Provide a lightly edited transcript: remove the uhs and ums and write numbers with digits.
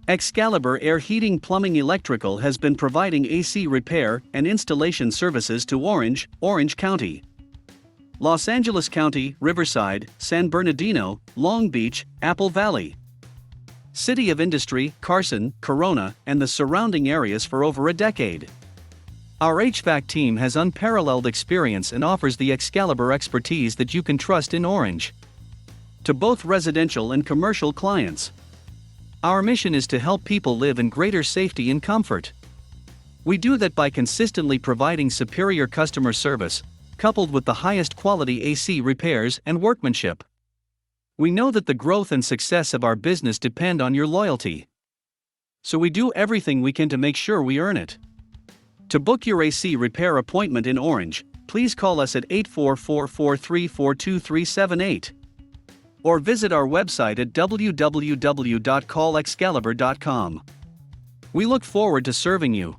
Excalibur Air Heating Plumbing Electrical has been providing AC repair and installation services to Orange County, Los Angeles County, Riverside, San Bernardino, Long Beach, Apple Valley, City of Industry, Carson, Corona, and the surrounding areas for over a decade. Our HVAC team has unparalleled experience and offers the Excalibur expertise that you can trust in Orange, to both residential and commercial clients. Our mission is to help people live in greater safety and comfort. We do that by consistently providing superior customer service, coupled with the highest quality AC repairs and workmanship. We know that the growth and success of our business depend on your loyalty, so we do everything we can to make sure we earn it. To book your AC repair appointment in Orange, please call us at 844-434-2378. Or visit our website at www.callexcalibur.com. We look forward to serving you.